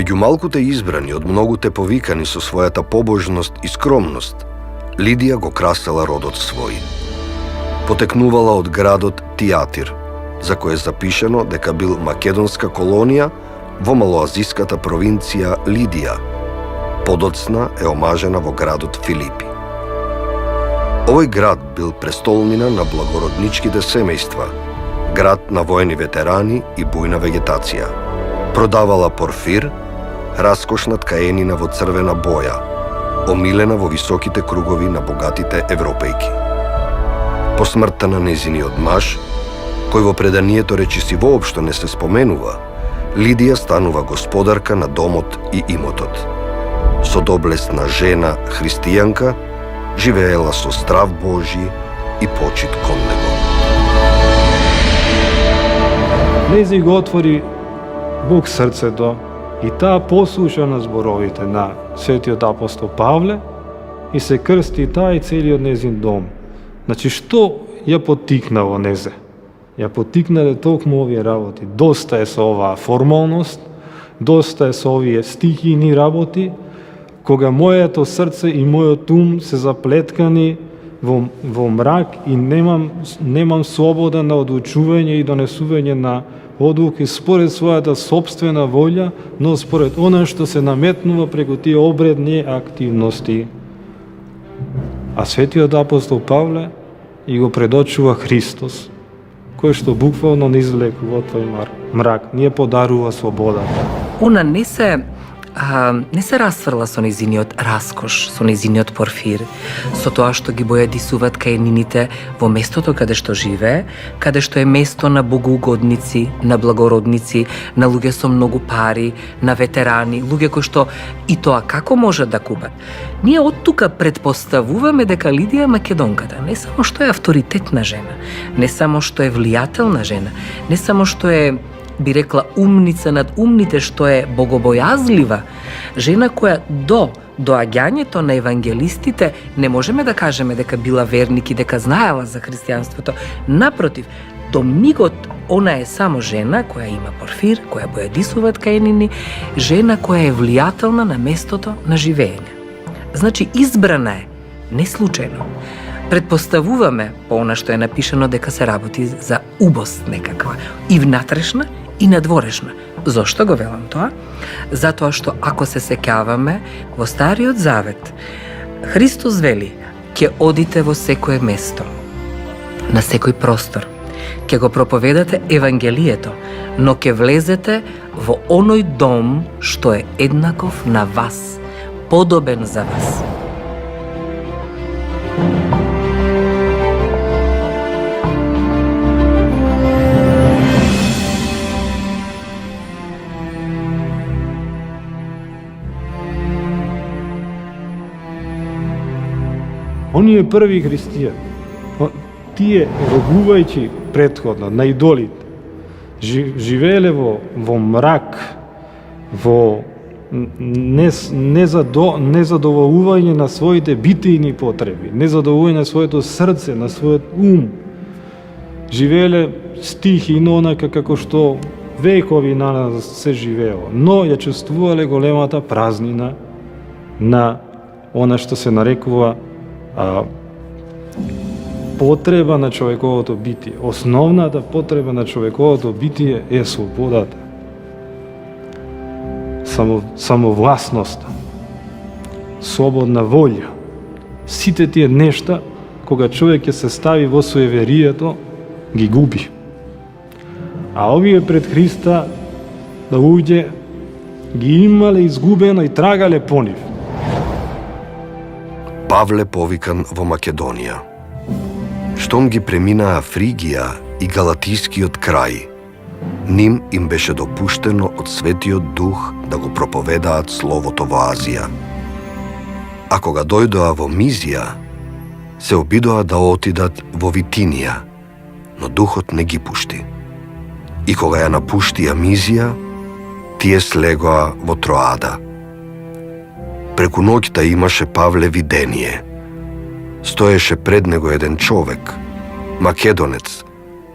Меѓу малкуте избрани од многуте повикани со својата побожност и скромност, Лидија го красела родот свој. Потекнувала од градот Тиатир, за кој е запишено дека бил македонска колонија во малоазиската провинција Лидија. Подоцна е омажена во градот Филипи. Овој град бил престолнина на благородничките семејства, град на воени ветерани и бујна вегетација. Продавала порфир, раскошна ткаенина во црвена боја, омилена во високите кругови на богатите европејки. По смртта на незиниот маж, кој во преданието речиси воопшто не се споменува, Лидија станува господарка на домот и имотот. Со доблесна жена христијанка, живеела со страв Божи и почит кон него. Лези го отвори Бог срцето и таа послуша на зборовите на светиот апостол Павле и се крсти таа и целиот незин дом. Значи, што ја потикна во незе? Ја потикнале токму овие работи. Доста е со оваа формалност, доста е со овие стихини работи, кога моето срце и мојот ум се заплеткани во мрак и немам слобода на одлучување и донесување на одлуки според својата сопствена волја, но според она што се наметнува преку тие обредни активности. А светиот апостол Павле и го предочува Христос, кој што буквално не извлекува во тој мрак, ние подарува слободата. Она не се расфрла со незиниот раскош, со незиниот порфир, со тоа што ги бојадисуваат каенините во местото каде што живее, каде што е место на богоугодници, на благородници, на луѓе со многу пари, на ветерани, луѓе кои што и тоа како можат да купат. Ние од тука предпоставуваме дека Лидија македонката не само што е авторитетна жена, не само што е влијателна жена, не само што е, би рекла, умница над умните, што е богобојазлива, жена која до доаѓањето на евангелистите не можеме да кажеме дека била верник и дека знаела за христијанството. Напротив, до мигот она е само жена која има порфир, која бојадисува ткаенини, жена која е влијателна на местото на живење. Значи, избрана е, не случајно. Предпоставуваме по она што е напишано дека се работи за убост некаква, и внатрешна, и надворешна. Зошто го велам тоа? Затоа што ако се сеќаваме во Стариот Завет, Христос вели: ќе одите во секое место, на секој простор, ќе го проповедате Евангелието, но ќе влезете во оној дом што е еднаков на вас, подобен за вас. Оние први христијани, тие робувајќи претходно на идолите, живееле во мрак, во незадоволување на своите битејни потреби, незадоволување на своето срце, на својот ум. Живееле стихи и онака како што векови на нас се живеело, но ја чувствувале големата празнина на она што се нарекува потреба на човековото битие. Основната потреба на човековото битие е слободата, самовласноста, слободна волја. Сите тие нешта, кога човек ќе се стави во суеверието, ги губи. А овие пред Христа луѓе ги имале изгубено и трагале по нив. Павле повикан во Македонија. Штом ги преминаа Фригија и Галатискиот крај, ним им беше допуштено од Светиот Дух да го проповедаат Словото во Азија. А кога дојдоа во Мизија, се обидоа да отидат во Витинија, но Духот не ги пушти. И кога ја напуштија Мизија, тие слегоа во Троада. Преку ноќта имаше Павле видение. Стоеше пред него еден човек, македонец,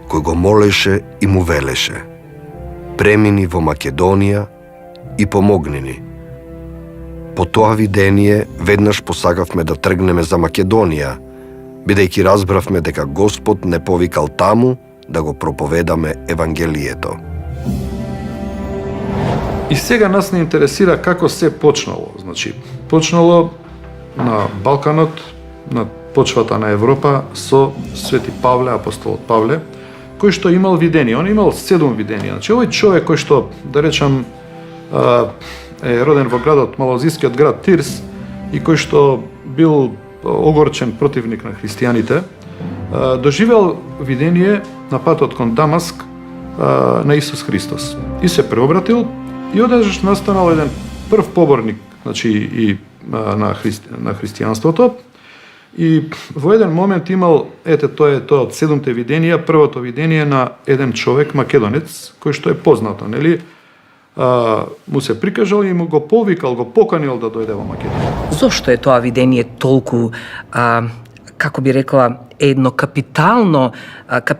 кој го молеше и му велеше: премини во Македонија и помогни ни. По тоа видение веднаш посакавме да тргнеме за Македонија, бидејќи разбравме дека Господ не повикал таму да го проповедаме Евангелието. И сега нас не интересира како се почнало. Значи, почнало на Балканот, на почвата на Европа со Свети Павле, апостолот Павле, кој што имал видение. Он имал 7 виденија. Значи, овој човек кој што, да речам, е роден во градот, малоазискиот град Тирс, и кој што бил огорчен противник на христијаните, доживел видение на патот кон Дамаск на Исус Христос. И се преобратил и одеднаш настанал еден прв поборник, значи и на христијанството. И во еден момент имал, тоа е од 7 виденија, првото видение на еден човек македонец, кој што е познато, нели? Му се прикажал и му го повикал, го поканил да дојде во Македонија. Зошто е тоа видение толку, како би рекла, едно капитално,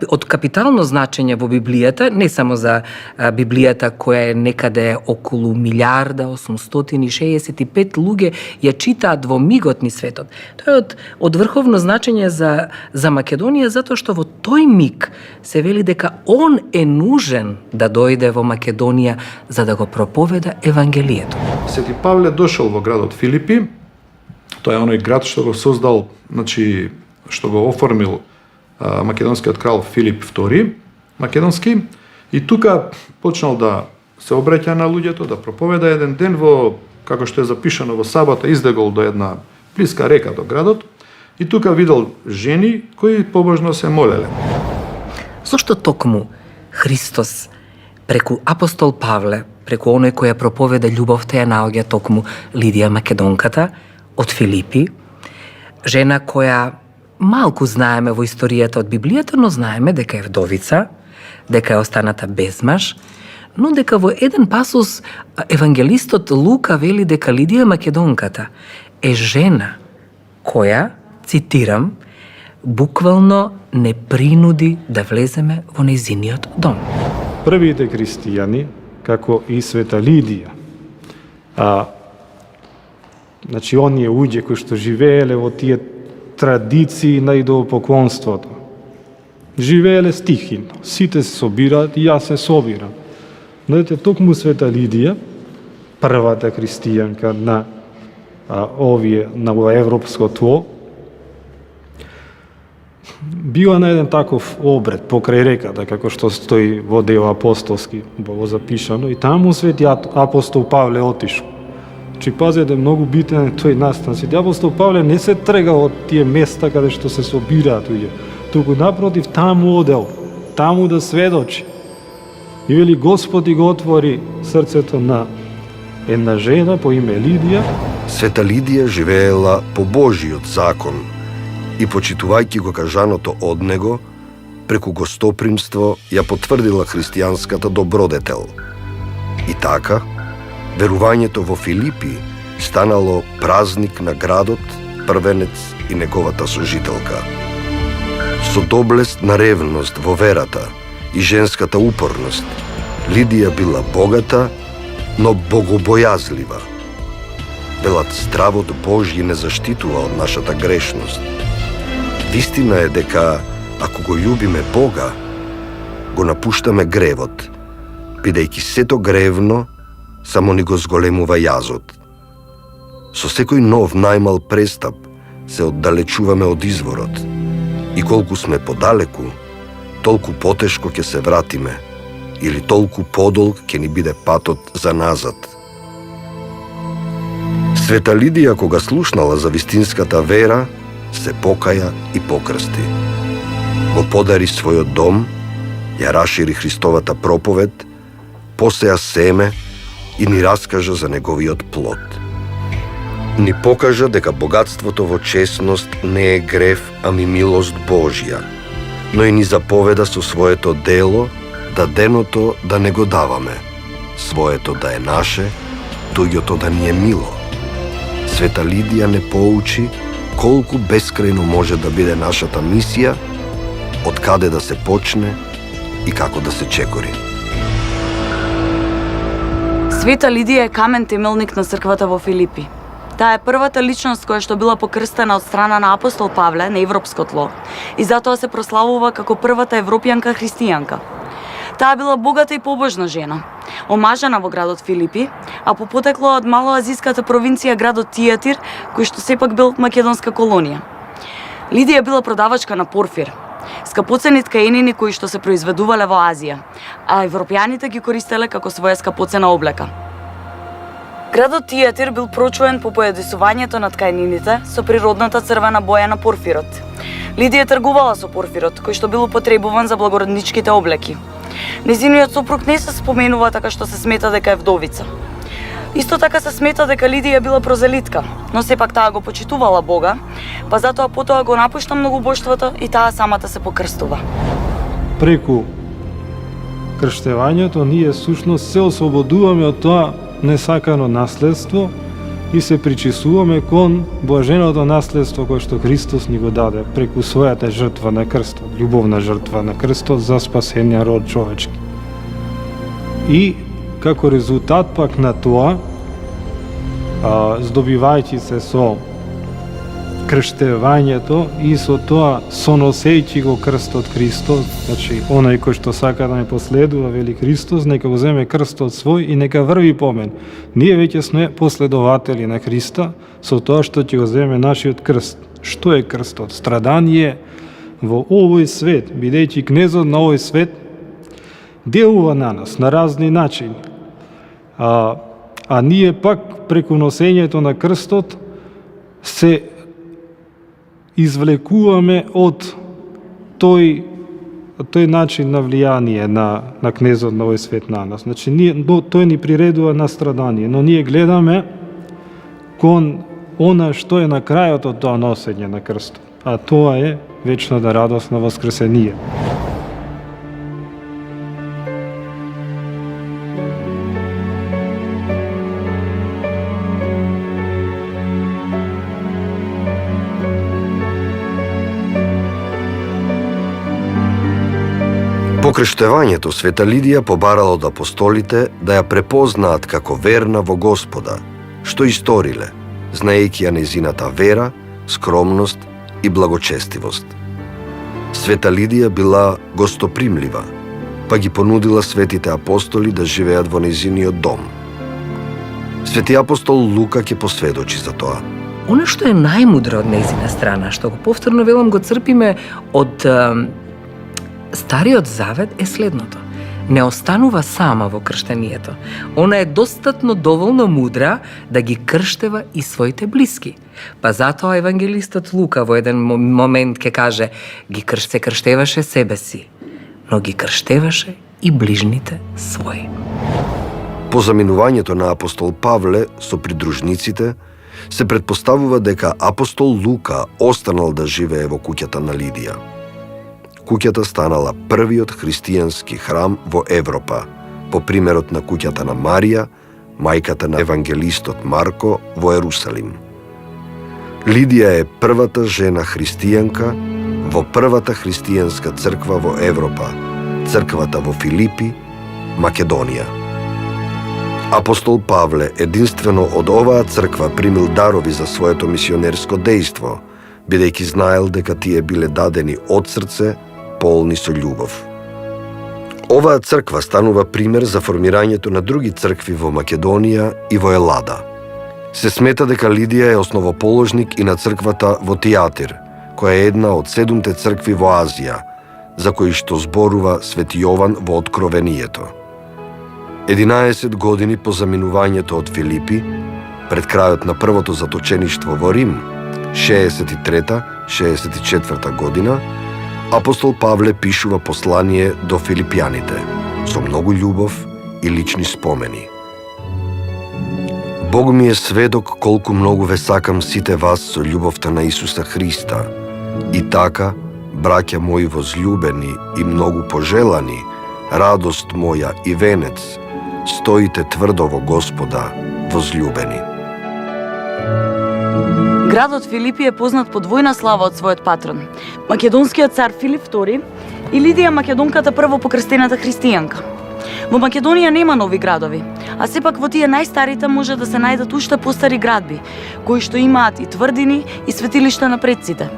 од капитално значење во Библијата, не само за Библијата која е некаде околу 1.865 луѓе ја читаат во мигот ни светот. Тоа е од врховно значење за Македонија, затоа што во тој миг се вели дека он е нужен да дојде во Македонија за да го проповеда Евангелието. Свети Павле дошол во градот Филипи. Тоа е оној град што го создал, значи, што го оформил македонскиот крал Филип II македонски, и тука почнал да се обраќа на луѓето, да проповеда. Еден ден во, како што е запишано во сабота, издегол до една блиска река до градот и тука видел жени кои побожно се молеле. Зошто токму Христос преку апостол Павле, преку оној кој ја проповеда љубовта, ја наоѓа токму Лидија Македонката од Филипи, жена која малку знаеме во историјата од Библијата, но знаеме дека е вдовица, дека е останата без маж, но дека во еден пасус евангелистот Лука вели дека Лидија Македонката е жена која, цитирам, буквално не принуди да влеземе во нејзиниот дом. Првите христијани, како и света Лидија, значи оние луѓе кои што живееле во тие традиции на идолопоклонството, живееле стихино, сите се собираат и јас се собирам. Но ете, токму света Лидија, првата христијанка на на европско тло, била на еден таков обред покрај реката, како што стои во дел апостолски, во запишано, и таму свети апостол Павле отишол. Чи пазете, многу битен тој настан. Свети апостол Павле не се трга од тие места каде што се собираат луѓе, туку напротив таму одел, таму да сведочи. И вели Господ и го отвори срцето на една жена по име Лидија. Света Лидија живеела по Божиот закон и почитувајќи го кажаното од него, преку гостопримство ја потврдила христијанската добродетел. И така, верувањето во Филипи станало празник на градот, првенец и неговата сожителка. Со доблест на ревност во верата и женската упорност, Лидија била богата, но богобојазлива. Велат, здравот Божји не заштитува од нашата грешност. Вистина е дека, ако го љубиме Бога, го напуштаме гревот, бидејќи сето гревно само ни го зголемува јазот. Со секој нов најмал престап се оддалечуваме од изворот и колку сме подалеку, толку потешко ќе се вратиме или толку подолг ќе ни биде патот за назад. Света Лидија, кога слушнала за вистинската вера, се покаја и покрсти. Го подари својот дом, ја расшири Христовата проповед, посеа семе и ни раскажа за неговиот плод. Ни покажа дека богатството во честност не е грев, ами милост Божја, но и ни заповеда со своето дело да деното да не го даваме, своето да е наше, туѓото да ни е мило. Света Лидија не поучи колку бескрајно може да биде нашата мисија, од каде да се почне и како да се чекори. Света Лидија е камен темелник на црквата во Филипи. Таа е првата личност која што била покрстена од страна на апостол Павле на европско тло и затоа се прославува како првата европјанка христијанка. Таа била богата и побожна жена, омажена во градот Филипи, а по потекло од малоазиската провинција градот Тиатир, кој што сепак бил македонска колонија. Лидија била продавачка на порфир, скапоцени ткаенини кои што се произведувале во Азија, а европјаните ги користеле како своја скапоцена облека. Градот Тиатир бил прочуен по поедисувањето на ткаенините со природната црвена боја на порфирот. Лидија тргувала со порфирот, кој што бил употребуван за благородничките облеки. Незиниот сопруг не се споменува, така што се смета дека е вдовица. Исто така се смета дека Лидија била прозелитка, но сепак таа го почитувала Бога, па затоа потоа го напушта многобоштвото и таа самата се покрстува. Преку крштевањето ние сушност се ослободуваме од тоа несакано наследство и се причисуваме кон блаженото наследство кое што Христос ни го даде преку својата жртва на крстот, љубовна жртва на крстот за спасение род човечки. И како резултат пак на тоа, здобивајќи се со крштевањето и со тоа соносејќи го крстот Христос, значи онај кој што сака да ме последува, вели Христос, нека го земе крстот свој и нека врви по мен. Ние веќе сме последователи на Христа со тоа што ќе го земе нашиот крст. Што е крстот? Страдание во овој свет, бидејќи кнезот на овој свет делува на нас на разни начини. А ние пак преку носењето на крстот се извлекуваме од тој начин на влијание на кнезот на овој свет на нас. Значи, тој ни приредува на страдание, но ние гледаме кон она што е на крајот од тоа носење на крстот, а тоа е вечната радост на воскресение. По крштевањето Света Лидија побарала од апостолите да ја препознаат како верна во Господа, што и сториле, знаејќи ја нејзината вера, скромност и благочестивост. Света Лидија била гостопримлива, па ги понудила светите апостоли да живеат во нејзиниот дом. Свети апостол Лука ќе посведочи за тоа. Оно што е најмудро од нејзина страна, што го повторно велам го црпиме од Стариот Завет е следното. Не останува сама во крштението. Она е достатно доволно мудра да ги крштева и своите блиски. Па затоа евангелистот Лука во еден момент ќе каже се крштеваше себе си, но ги крштеваше и ближните своји. По заминувањето на апостол Павле со придружниците, се претпоставува дека апостол Лука останал да живее во куќата на Лидија. Куќата станала првиот христијански храм во Европа, по примерот на куќата на Марија, мајката на евангелистот Марко во Ерусалим. Лидија е првата жена христијанка во првата христијанска црква во Европа, црквата во Филипи, Македонија. Апостол Павле единствено од оваа црква примил дарови за своето мисионерско дејство, бидејќи знаел дека тие биле дадени од срце, полни со љубов. Оваа црква станува пример за формирањето на други цркви во Македонија и во Елада. Се смета дека Лидија е основоположник и на црквата во Тиатир, која е една од 7 цркви во Азија, за кои што зборува Свети Јован во Откровението. 11 години по заминувањето од Филипи, пред крајот на првото заточеништво во Рим, 63-64 година, апостол Павле пишува послание до филипјаните со многу љубов и лични спомени. Бог ми е сведок колку многу ве сакам сите вас со љубовта на Исуса Христа. И така, браќа мои возлюбени и многу пожелани, радост моја и венец, стоите тврдо во Господа, возлюбени. Градот Филипи е познат по двојна слава од својот патрон, македонскиот цар Филип II и Лидија Македонката прво покрстената христијанка. Во Македонија нема нови градови, а сепак во тие најстарите може да се најдат уште постари градби, кои што имаат и тврдини и светилишта на предците.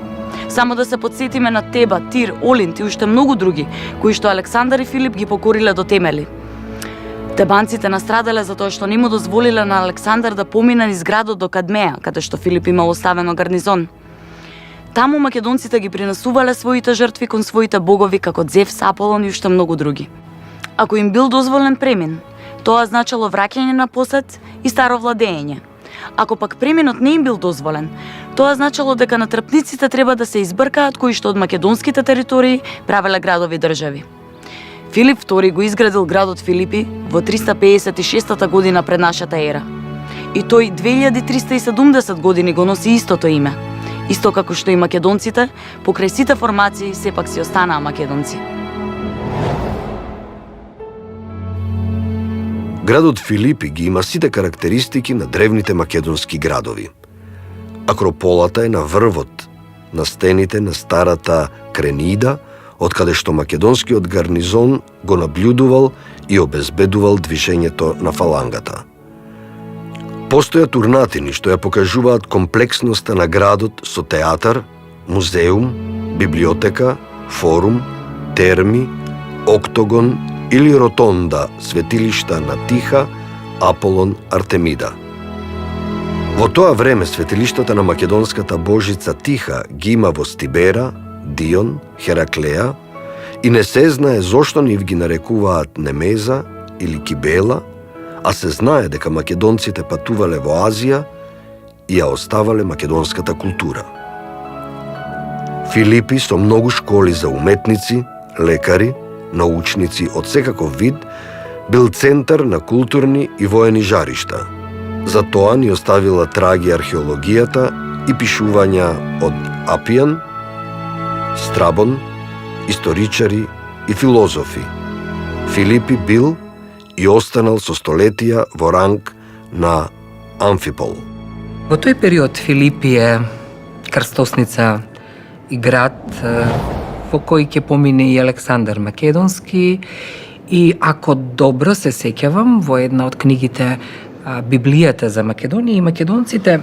Само да се подсетиме на Теба, Тир, Олинт и уште многу други, кои што Александар и Филип ги покориле до темели. Тебанците настрадале затоа што не му дозволиле на Александар да помине низ градот до Кадмеја, каде што Филип имал оставено гарнизон. Таму македонците ги принесувале своите жртви кон своите богови како Зевс, Аполон и уште многу други. Ако им бил дозволен премин, тоа значило враќање на посет и старо владење. Ако пак преминот не им бил дозволен, тоа значило дека натрпниците треба да се избркаат кои што од македонските територии правеле градови држави. Филип II го изградил градот Филипи во 356 година пред нашата ера. И тој 2370 години го носи истото име. Исто како што и македонците, покрај сите формации сепак си останаа македонци. Градот Филипи ги има сите карактеристики на древните македонски градови. Акрополата е на врвот, на стените на старата Кренида, од каде што македонскиот гарнизон го наблюдувал и обезбедувал движењето на фалангата. Постојат урнатини што ја покажуваат комплексноста на градот со театар, музеум, библиотека, форум, терми, октогон или ротонда, светилишта на Тиха, Аполон, Артемида. Во тоа време светилиштата на македонската божица Тиха ги има во Стибера, Дион, Хераклеја и не се знае зошто нив ги нарекуваат Немеза или Кибела, а се знае дека македонците патувале во Азија и ја оставале македонската култура. Филипи со многу школи за уметници, лекари, научници од секаков вид, бил центар на културни и воени жаришта. За тоа ни оставила траги археологијата и пишувања од Апијан, Страбон, историчари и филозофи. Филипи бил и останал со столетија во ранг на Амфипол. Во тој период Филипи е крстосница и град во кој ќе помине и Александар Македонски и ако добро се сеќавам во една од книгите Библијата за Македонија и македонците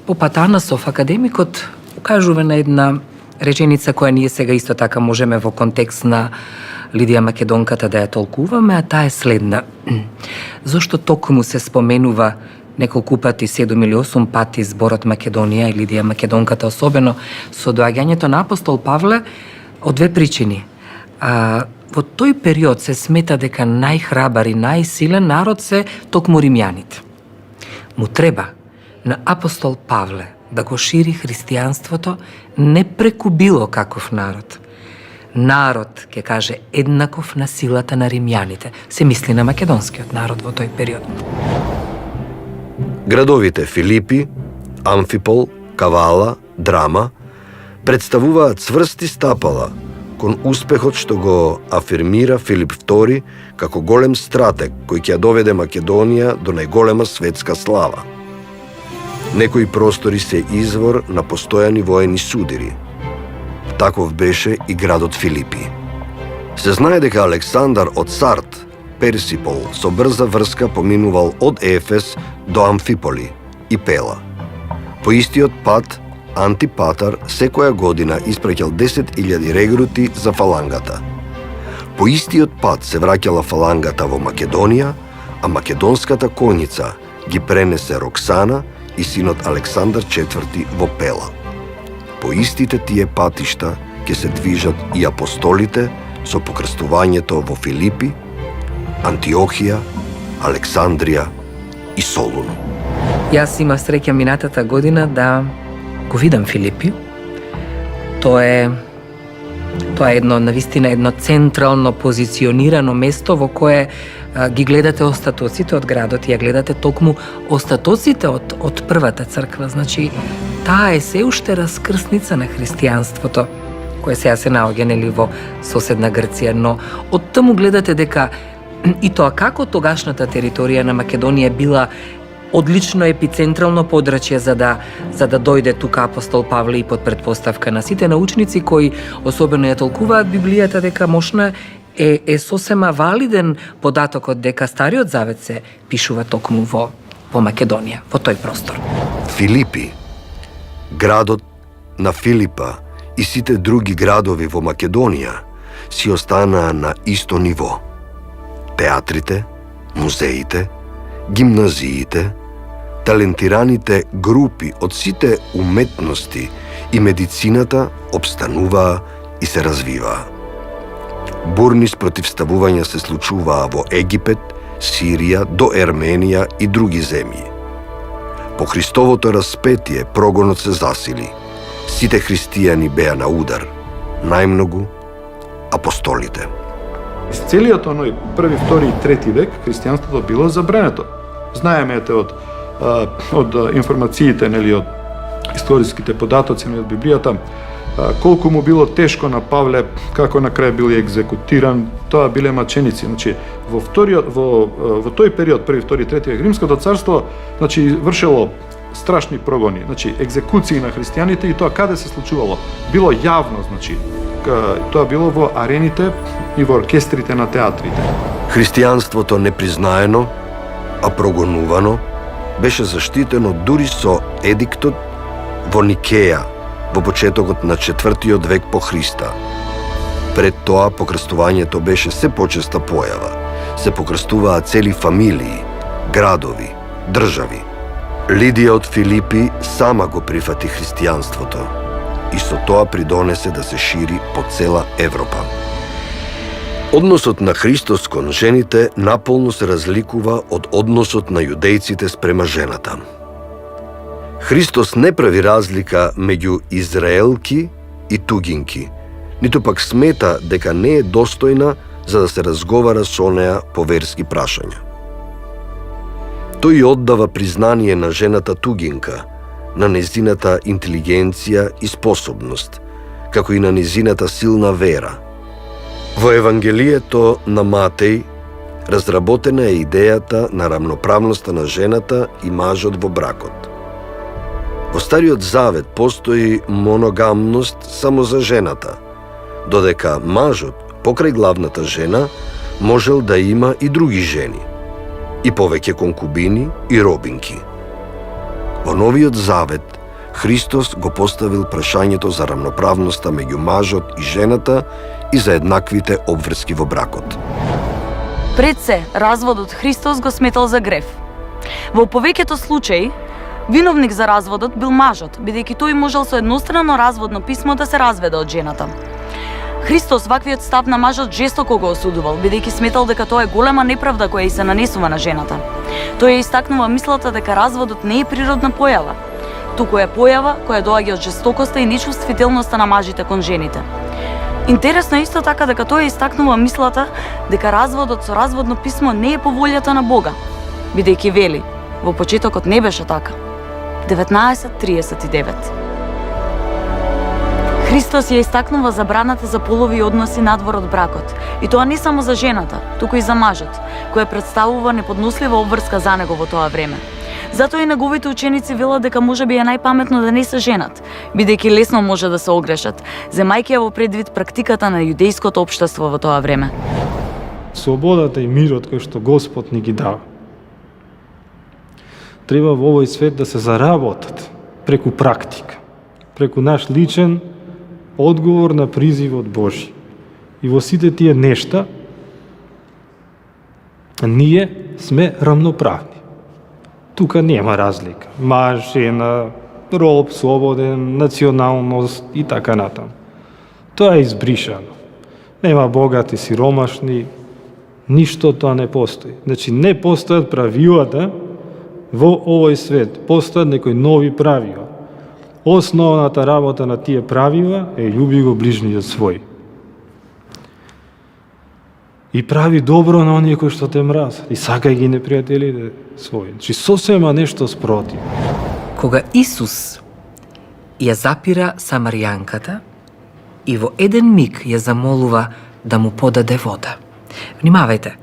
по Патанасов академикот укажува на една реченица која ние сега исто така можеме во контекст на Лидија Македонката да ја толкуваме, а таа е следна. Зошто токму се споменува неколку пати, 7 или 8 пати зборот Македонија и Лидија Македонката, особено со доаѓањето на апостол Павле, од две причини. Во тој период се смета дека најхрабар и најсилен народ се токму римјаните. Му треба на апостол Павле да го шири христијанството не преку било каков народ. Народ, ќе каже, еднаков на силата на римјаните. Се мисли на македонскиот народ во тој период. Градовите Филипи, Амфипол, Кавала, Драма представуваат цврсти стапала кон успехот што го афирмира Филип II како голем стратег кој ќе ја доведе Македонија до најголема светска слава. Некои простори се извор на постојани воени судири. Таков беше и градот Филипи. Се знае дека Александар од Сарт, Персипол, со брза врска поминувал од Ефес до Амфиполи и Пела. По истиот пат, Антипатар секоја година испраќал 10.000 регрути за фалангата. По истиот пат се враќала фалангата во Македонија, а македонската коњица ги пренесе Роксана и синот Александар IV во Пела. По истите тие патишта ќе се движат и апостолите со покрстувањето во Филипи, Антиохија, Александрија и Солун. Јас имав среќа минатата година да го видам Филипи. Тоа е едно, навистина, едно централно позиционирано место во кое ги гледате остатоците од градот и ја гледате токму остатоците од првата црква. Значи, таа е се уште раскрсница на христијанството, кое сега се наоѓа нели во соседна Грција, но од таму гледате дека и тоа како тогашната територија на Македонија била одлично епицентрално подрачје за да дојде тука апостол Павле и под предпоставка на сите научници кои особено ја толкуваат Библијата дека можна е сосема валиден податокот дека Стариот Завет се пишува токму во Македонија, во тој простор. Филипи, градот на Филипа и сите други градови во Македонија си останаа на исто ниво. Театрите, музеите, гимназиите, талентираните групи од сите уметности и медицината обстануваа и се развиваа. Бурни спротивставувања се случуваа во Египет, Сирија, до Ерменија и други земји. По Христовото распетие прогонот се засили. Сите христијани беа на удар, најмногу апостолите. Из целиот оној први, втори и трети век христијанството било забрането. Знаеме од информациите, нели, од историските податоци, нели, од Библијата, колку му било тешко на Павле, како на крај бил екзекутиран, тоа биле маченици. Значи, во тој период, први, втори, трети век, Римското царство, значи, вршело страшни прогони, значи, екзекуции на христијаните, и тоа каде се случувало? Било јавно, значи, тоа било во арените и во оркестрите на театрите. Христијанството непризнаено, а прогонувано, беше заштитено дури со едиктот во Никеја во почетокот на 4 век по Христа. Пред тоа покрстувањето беше се почеста појава. Се покрстуваа цели фамилии, градови, држави. Лидија од Филипи сама го прифати христијанството и со тоа придонесе да се шири по цела Европа. Односот на Христос кон жените наполно се разликува од односот на јудејците спрема жената. Христос не прави разлика меѓу израелки и тугинки, ниту пак смета дека не е достојна за да се разговара со неа по верски прашања. Тој оддава признание на жената тугинка, на незината интелигенција и способност, како и на незината силна вера. Во Евангелието на Матеј разработена е идејата на рамноправноста на жената и мажот во бракот. Во Стариот Завет постои моногамност само за жената, додека мажот покрај главната жена можел да има и други жени, и повеќе конкубини и робинки. Во Новиот Завет Христос го поставил прашањето за рамноправноста меѓу мажот и жената и за еднаквите обврски во бракот. Пред се, разводот Христос го сметал за грев. Во повеќето случаи, виновник за разводот бил мажот, бидејќи тој можел со еднострано разводно писмо да се разведе од жената. Христос ваквиот став на мажот жестоко го осудувал, бидејќи сметал дека тоа е голема неправда која и се нанесува на жената. Тој ја истакнува мислата дека разводот не е природна појава, туку е појава која доаѓа од жестокоста и нечувствителноста на мажите кон жените. Интересно е исто така дека тој истакнува мислата дека разводот со разводно писмо не е по волјата на Бога, бидејќи вели, во почетокот не беше така. 19:39. Христос ја истакнува забраната за полови односи надвор од бракот, и тоа не само за жената, туку и за мажот, кој представува неподнослива обврска за него во тоа време. Затоа и неговите ученици велат дека можеби е најпаметно да не се женат, бидејќи лесно може да се огрешат, земајќи ја во предвид практиката на јудејското општество во тоа време. Слободата и мирот кој што Господ ни ги дава, треба во овој свет да се заработат преку практика, преку наш личен одговор на призивот Божи. И во сите тие нешта ние сме рамноправни. Тука нема разлика. Маж, жена, роб, слободен, националност и така натаму. Тоа е избришано. Нема богати, сиромашни, ништо тоа не постои. Значи, не постојат правилата во овој свет. Постојат некои нови правила. Основната работа на тие правила е љуби го ближниот свој. И прави добро на оние кои што те мразат. И сакај ги непријателите своји. Значи, сосема нешто спротив. Кога Исус ја запира Самаријанката и во еден миг ја замолува да му подаде вода. Внимавајте,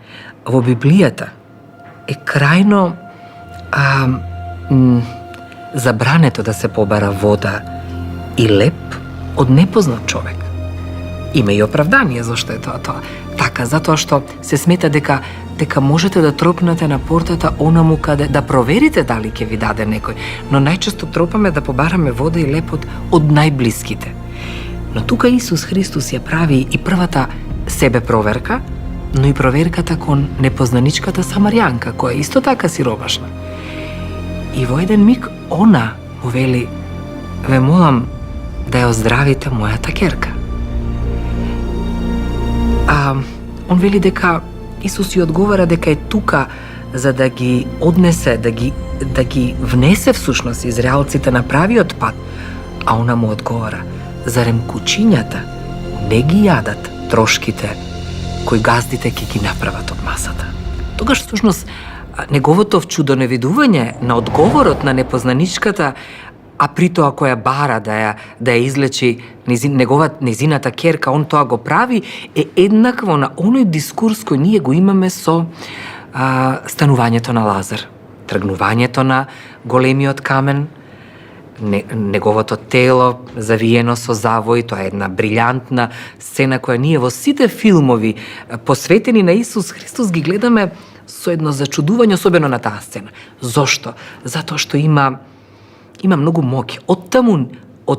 во Библијата е крајно забрането да се побара вода и леп од непознат човек. Има и оправдание зашто е тоа. Така, затоа што се смета дека можете да тропнете на портата онаму каде да проверите дали ќе ви даде некој, но најчесто тропаме да побараме вода и лепот од најблиските. Но тука Исус Христос ја прави и првата себе проверка, но и проверката кон непознаничката Самарјанка, која е исто така сиромашна. И во еден миг она му вели: ве молам да ја оздравите мојата ќерка. Он вели дека Исус ја одговара дека е тука за да ги однесе, да ги внесе всушност израелците на правиот пат, а она му одговара: зарем кучињата не ги јадат трошките кои газдите ќе ги направат од масата. Тогаш всушност неговото вчудоневидување на одговорот на непознаничката, а при тоа која бара да ја излечи незината ќерка, он тоа го прави, е еднакво на оној дискурс кој ние го имаме со станувањето на Лазар, тргнувањето на големиот камен, неговото тело завиено со завои. Тоа е една брилјантна сцена која ние во сите филмови посветени на Исус Христос ги гледаме со едно зачудување, особено на таа сцена. Зошто? Затоа што има многу моќ.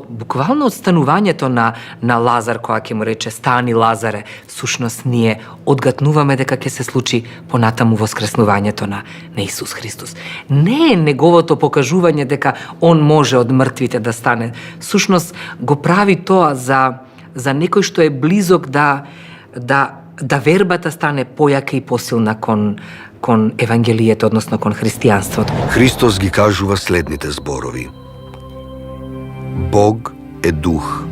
Буквално од станувањето на Лазар, која ќе му рече: стани, Лазаре, всушност ние одгатнуваме дека ќе се случи понатаму воскреснувањето на Исус Христос. Не е неговото покажување дека он може од мртвите да стане. Всушност го прави тоа за некој што е близок да вербата стане појака и посилна кон евангелието, односно кон христијанството. Христос ги кажува следните зборови: Бог е дух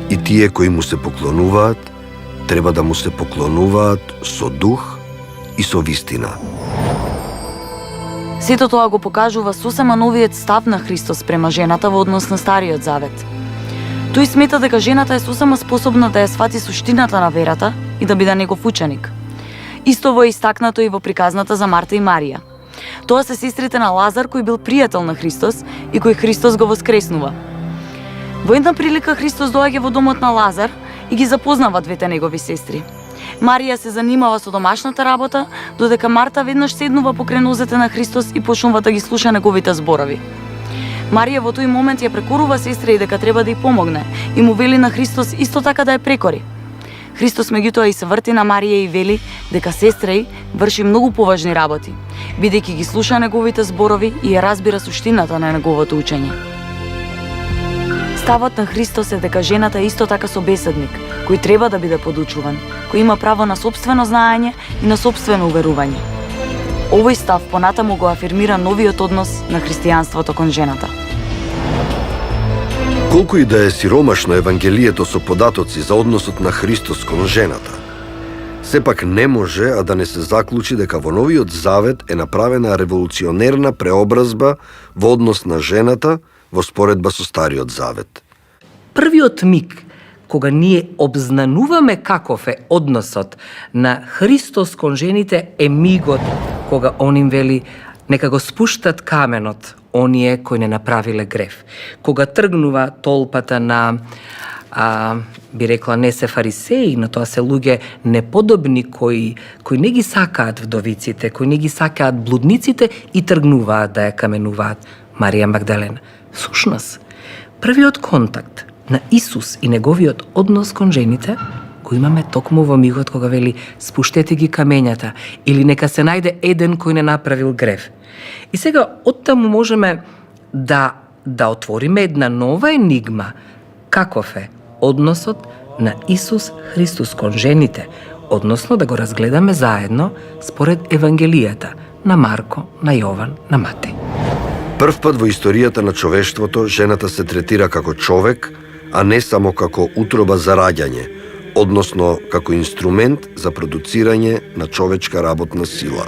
и тие кои му се поклонуваат треба да му се поклонуваат со дух и со вистина. Сето тоа го покажува сосема новиот став на Христос према жената во однос на Стариот Завет. Тој смета дека жената е сосема способна да ја свати суштината на верата и да биде негов ученик. Исто во истакнато и во приказната за Марта и Марија. Тоа се сестрите на Лазар, кој бил пријател на Христос и кој Христос го воскреснува. Во една прилика Христос доаѓа во домот на Лазар и ги запознава двете негови сестри. Марија се занимава со домашната работа, додека Марта веднаш седнува покрај нозете на Христос и почнува да ги слуша неговите зборови. Марија во тој момент ја прекорува сестра и дека треба да ја помогне и му вели на Христос исто така да ја прекори. Христос меѓутоа и се врти на Марија и вели дека сестра ѝ врши многу поважни работи, бидејќи ги слуша неговите зборови и ја разбира суштината на неговото учење. Ставот на Христос е дека жената е исто така собеседник, кој треба да биде подучуван, кој има право на сопствено знаење и на сопствено уверување. Овој став понатаму го афирмира новиот однос на христијанството кон жената. Колку и да е сиромашно евангелието со податоци за односот на Христос кон жената, сепак не може а да не се заклучи дека во Новиот Завет е направена револуционерна преобразба во однос на жената во споредба со Стариот Завет. Првиот миг кога ние обзнануваме каков е односот на Христос кон жените е мигот кога он им вели нека го спуштат каменот оние кои не направиле грев. Кога тргнува толпата на би рекла не се фарисеи, но тоа се луѓе неподобни кои не ги сакаат вдовиците, кои не ги сакаат блудниците и тргнуваат да ја каменуваат Марија Магдалена. Всушност, првиот контакт на Исус и неговиот однос кон жените го имаме токму во мигот кога вели спуштете ги камењата или нека се најде еден кој не направил грев. И сега оттаму можеме да отвориме една нова енигма каков е односот на Исус Христос кон жените, односно да го разгледаме заедно според Евангелијата на Марко, на Јован, на Матеј. Прв пат во историјата на човештвото жената се третира како човек, а не само како утроба за раѓање, односно како инструмент за продуцирање на човечка работна сила.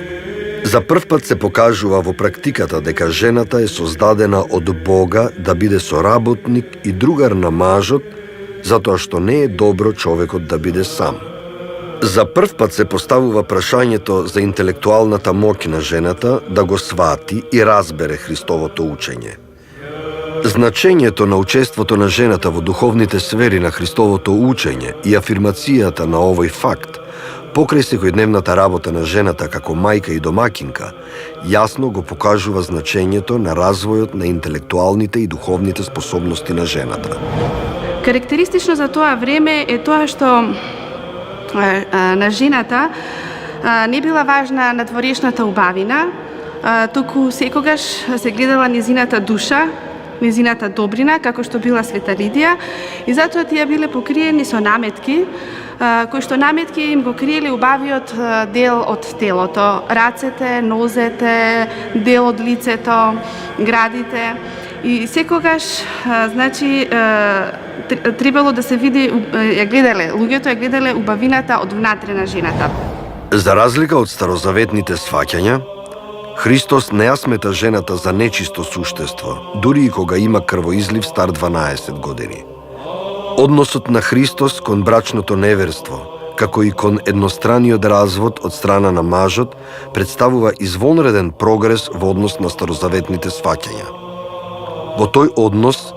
За прв пат се покажува во практиката дека жената е создадена од Бога да биде соработник и другар на мажот, затоа што не е добро човекот да биде сам. За прв пат се поставува прашањето за интелектуалната моќ на жената да го свати и разбере Христовото учење. Значењето на учеството на жената во духовните сфери на Христовото учење и афирмацијата на овој факт покрај секојдневната работа на жената како мајка и домакинка, јасно го покажува значењето на развојот на интелектуалните и духовните способности на жената. Карактеристично за тоа време е тоа што на жената не била важна надворешната убавина, туку секогаш се гледала незината душа, незината добрина, како што била Света Лидија, и затоа тие биле покриени со наметки, кои што наметки им го криеле убавиот дел од телото, рацете, нозете, дел од лицето, градите. И секогаш, значи, требало да се види, луѓето ја гледале убавината од внатре на жената. За разлика од старозаветните сваќања, Христос не ја смета жената за нечисто суштество, дури и кога има крвоизлив стар 12 години. Односот на Христос кон брачното неверство, како и кон едностраниот развод од страна на мажот, представува извонреден прогрес во однос на старозаветните сваќања. Во тој однос,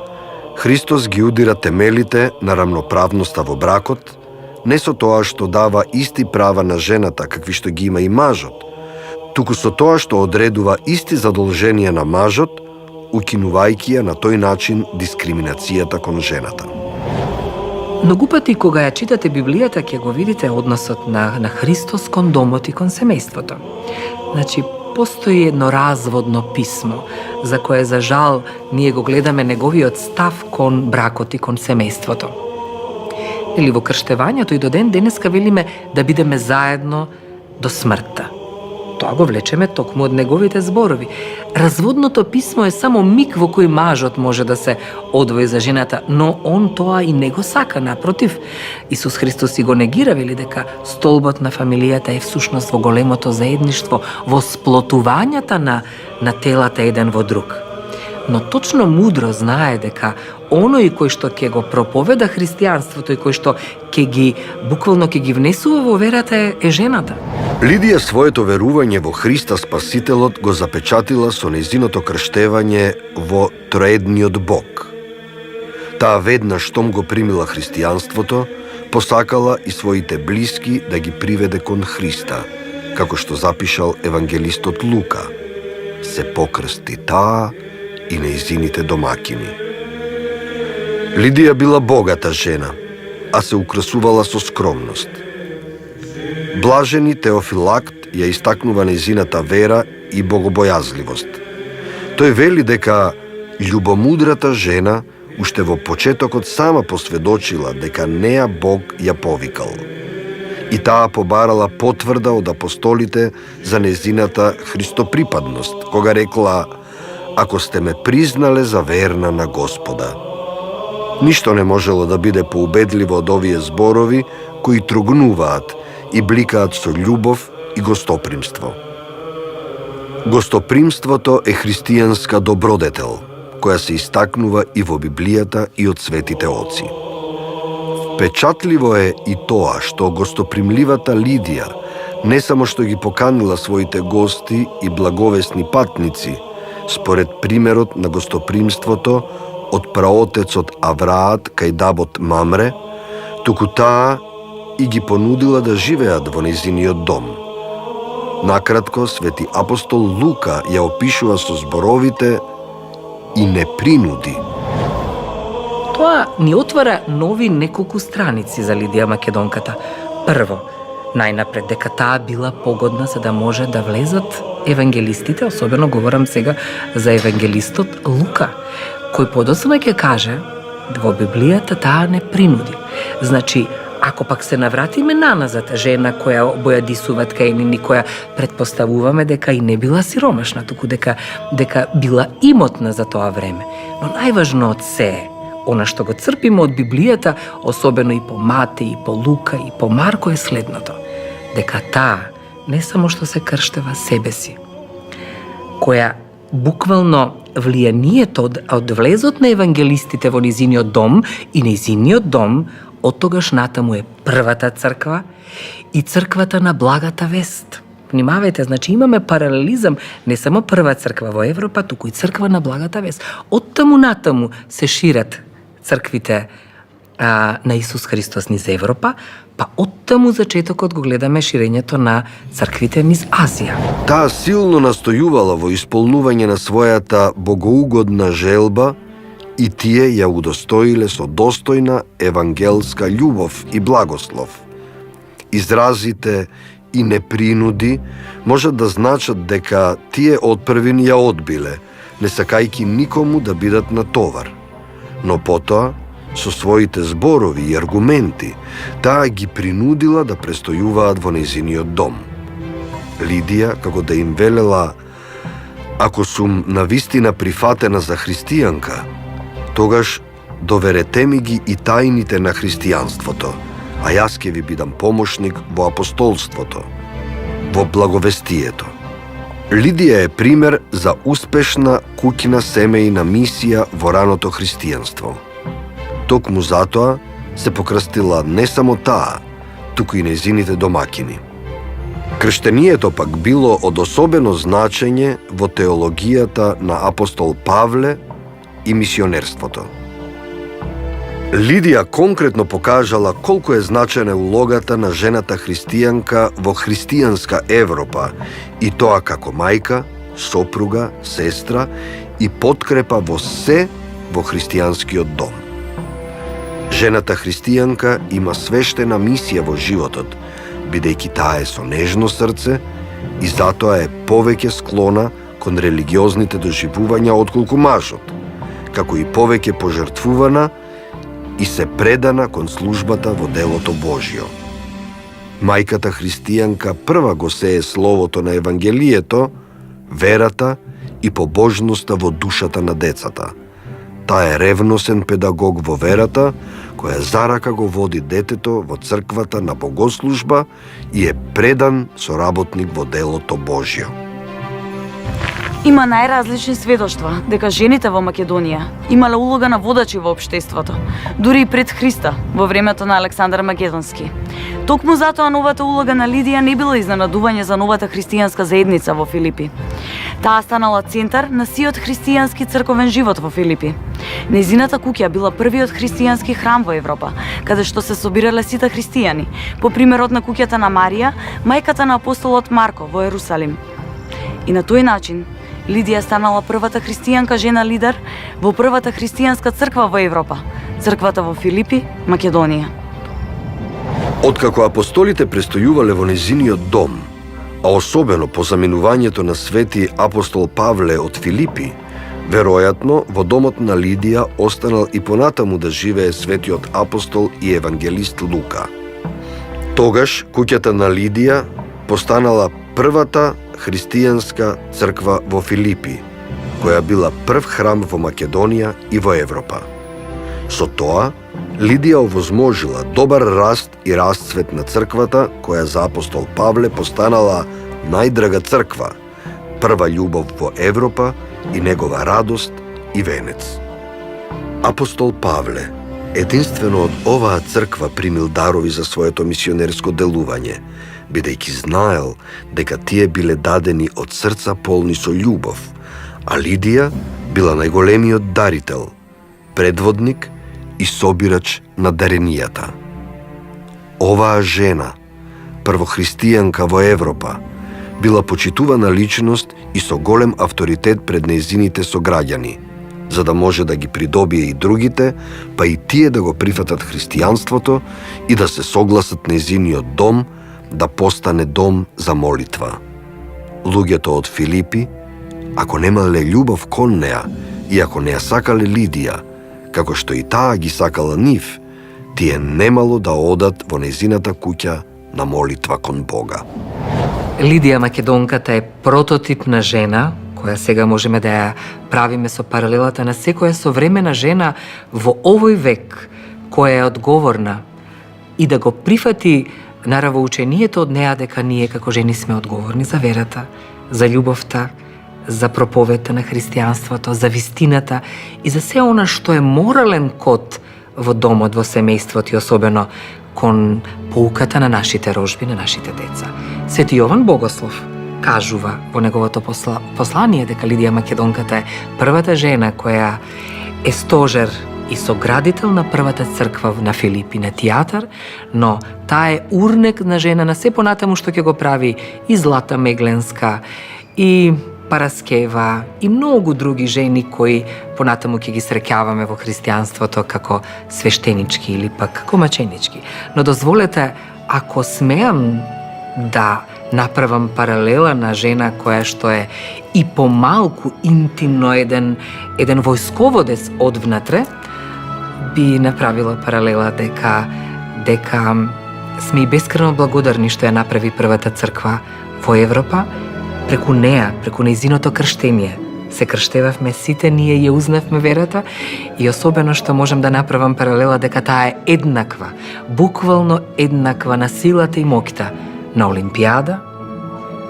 Христос ги удира темелите на рамноправноста во бракот, не со тоа што дава исти права на жената какви што ги има и мажот, туку со тоа што одредува исти задолженија на мажот, укинувајќи ја на тој начин дискриминацијата кон жената. Многу пати кога ја читате Библијата ќе го видите односот на Христос кон домот и кон семејството. Значи, постои едно разводно писмо, за кое за жал ние го гледаме неговиот став кон бракот и кон семејството. Или во крштевањето и до ден денеска велиме да бидеме заедно до смртта. Тоа го влечеме токму од неговите зборови. Разводното писмо е само миг во кој мажот може да се одвои за жената, но он тоа и не го сака, напротив. Исус Христос и го негира, вели дека столбот на фамилијата е всушност во големото заедништво, во сплотувањата на телата еден во друг. Но точно мудро знае дека оној кој што ќе го проповеда христијанството и кој што буквално ќе ги внесува во верата е жената. Лидија своето верување во Христа Спасителот го запечатила со незиното крштевање во троедниот Бог. Таа веднаш штом го примила христијанството, посакала и своите блиски да ги приведе кон Христа, како што запишал евангелистот Лука. Се покрсти таа и нејзините домакини. Лидија била богата жена, а се украсувала со скромност. Блажени Теофилакт ја истакнува нејзината вера и богобојазливост. Тој вели дека љубомудрата жена уште во почетокот сама посведочила дека неа Бог ја повикал. И таа побарала потврда од апостолите за нејзината христоприпадност, кога рекла: ако сте ме признале за верна на Господа. Ништо не можело да биде поубедливо од овие зборови кои тругнуваат и бликаат со љубов и гостопримство. Гостопримството е христијанска добродетел, која се истакнува и во Библијата и од светите оци. Впечатливо е и тоа што гостопримливата Лидија не само што ги поканила своите гости и благовесни патници, според примерот на гостопримството од праотецот Авраат кај Дабот Мамре, туку таа и ги понудила да живеат во нејзиниот дом. Накратко, свети апостол Лука ја опишува со зборовите и не принуди. Тоа ни отвара нови неколку страници за Лидија Македонката. Прво, најнапред дека таа била погодна за да може да влезат евангелистите, особено говорам сега за евангелистот Лука, кој подоцна ќе каже во Библијата таа не принуди. Значи, ако пак се навратиме наназад, жена која бојадисува ткаенини, која предпоставуваме дека и не била сиромашна, туку дека била имотна за тоа време. Но најважно од се е, она што го црпиме од Библијата, особено и по Мате, и по Лука, и по Марко е следното. Дека таа не само што се крштева себе си, која буквално влијанието од влезот на евангелистите во низиниот дом и низиниот дом од тогаш натаму е првата црква и црквата на благата вест. Внимавајте, значи имаме паралелизам не само прва црква во Европа, туку и црква на благата вест. Од таму натаму се шират црквите на Исус Христос низ Европа, па од таму зачетокот го гледаме ширењето на црквите низ Азија. Таа силно настојувала во исполнување на својата богоугодна желба и тие ја удостоиле со достојна евангелска љубов и благослов. Изразите и непринуди можат да значат дека тие отпрвин ја одбиле, не сакајки никому да бидат на товар. Но потоа, со своите зборови и аргументи, таа ги принудила да престојуваат во нејзиниот дом. Лидија, како да им велела, ако сум навистина прифатена за христијанка, тогаш доверете ми ги и тајните на христијанството, а јас ќе ви бидам помошник во апостолството, во благовестието. Лидија е пример за успешна куќна семејна мисија во раното христијанство. Токму затоа се покрстила не само таа, туку и нејзините домакини. Крштението пак било од особено значење во теологијата на апостол Павле и мисионерството. Лидија конкретно покажала колку е значена улогата на жената христијанка во христијанска Европа, и тоа како мајка, сопруга, сестра и подкрепа во се во христијанскиот дом. Жената христијанка има свештена мисија во животот, бидејќи таа е со нежно срце и затоа е повеќе склона кон религиозните доживувања отколку мажот, како и повеќе пожртвувана и се предана кон службата во делото Божјо. Мајката христијанка прва го сее словото на Евангелието, верата и побожноста во душата на децата. Таа е ревносен педагог во верата, која за рака го води детето во црквата на богослужба и е предан соработник во делото Божјо. Има најразлични сведоштва дека жените во Македонија имале улога на водачи во општеството, дури и пред Христа, во времето на Александар Македонски. Токму затоа новата улога на Лидија не била изненадување за новата христијанска заедница во Филипи. Таа станала центар на сиот христијански црковен живот во Филипи. Нејзината куќа била првиот христијански храм во Европа, каде што се собирале сите христијани, по примерот на куќата на Марија, мајката на апостолот Марко во Ерусалим. И на тој начин Лидија станала првата христијанка жена лидер во првата христијанска црква во Европа, црквата во Филипи, Македонија. Откако апостолите престојувале во нејзиниот дом, а особено по заминувањето на свети апостол Павле од Филипи, веројатно во домот на Лидија останал и понатаму да живее светиот апостол и евангелист Лука. Тогаш куќата на Лидија постанала првата христијанска црква во Филипи, која била прв храм во Македонија и во Европа. Со тоа, Лидија овозможила добар раст и расцвет на црквата, која за апостол Павле постанала најдрага црква, прва љубов во Европа и негова радост и венец. Апостол Павле единствено од оваа црква примил дарови за своето мисионерско делување, бидејќи знаел дека тие биле дадени од срца полни со љубов, а Лидија била најголемиот дарител, предводник и собирач на даренијата. Оваа жена, првохристијанка во Европа, била почитувана личност и со голем авторитет пред нејзините сограѓани, за да може да ги придобие и другите, па и тие да го прифатат христијанството и да се согласат нејзиниот дом да постане дом за молитва. Луѓето од Филипи, ако немале љубов кон неа и ако не ја сакале Лидија, како што и таа ги сакала нив, тие немало да одат во нејзината куќа на молитва кон Бога. Лидија Македонката е прототипна жена, која сега можеме да ја правиме со паралелата на секоја современа жена во овој век, која е одговорна и да го прифати наравоучението од неа дека ние како жени сме одговорни за верата, за љубовта, за проповедта на христијанството, за вистината и за се она што е морален код во домот, во семејството и особено кон поуката на нашите рожби, на нашите деца. Свети Јован Богослов кажува во неговото послание дека Лидија Македонката е првата жена која е стожер и соградител на првата црква на Филипи, на Тијатар, но таа е урнек на жена на се понатаму што ќе го прави и Злата Мегленска, и Параскева, и многу други жени кои понатаму ќе ги среќаваме во христијанството како свештенички или пак како маченички. Но дозволете, ако смеам да направам паралела на жена која што е и помалку интимно еден војсководец одвнатре, би направила паралела дека сме и бескрено благодарни што ја направи првата црква во Европа. Преку неа, преку нејзиното крштење, се крштевавме сите, ние ја узнавме верата и особено што можам да направам паралела дека таа е еднаква, буквално еднаква на силата и моќта на Олимпијада,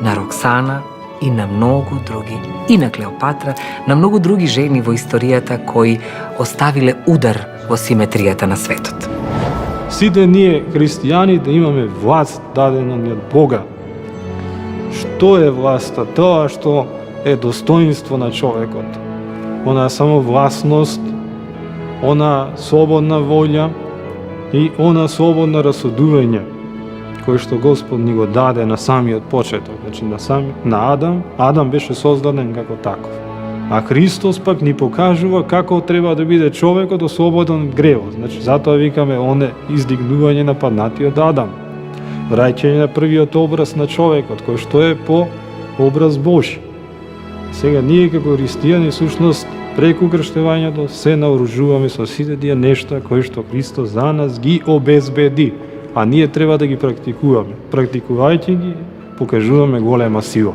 на Роксана и на многу други, и на Клеопатра, на многу други жени во историјата кои оставиле удар во симетријата на светот. Сите ние, христијани, да имаме власт дадена ни од Бога. Што е власта? Тоа што е достоинство на човекот. Она е само власност, она слободна волја и она слободно расудување, кој што Господ ни го даде на самиот почеток. Значи на Адам. Адам беше создаден како таков. А Христос пак ни покажува како треба да биде човекот ослободен од гревот. Значи затоа викаме оне издигнување на паднатиот Адам. Враќање на првиот образ на човекот, кој што е по образ Божи. Сега ние како христијани всушност преку крштевањето се наоружуваме со сите тие нешта кои што Христос за нас ги обезбеди, а ние треба да ги практикуваме. Практикувајќи ги, покажуваме голема сила.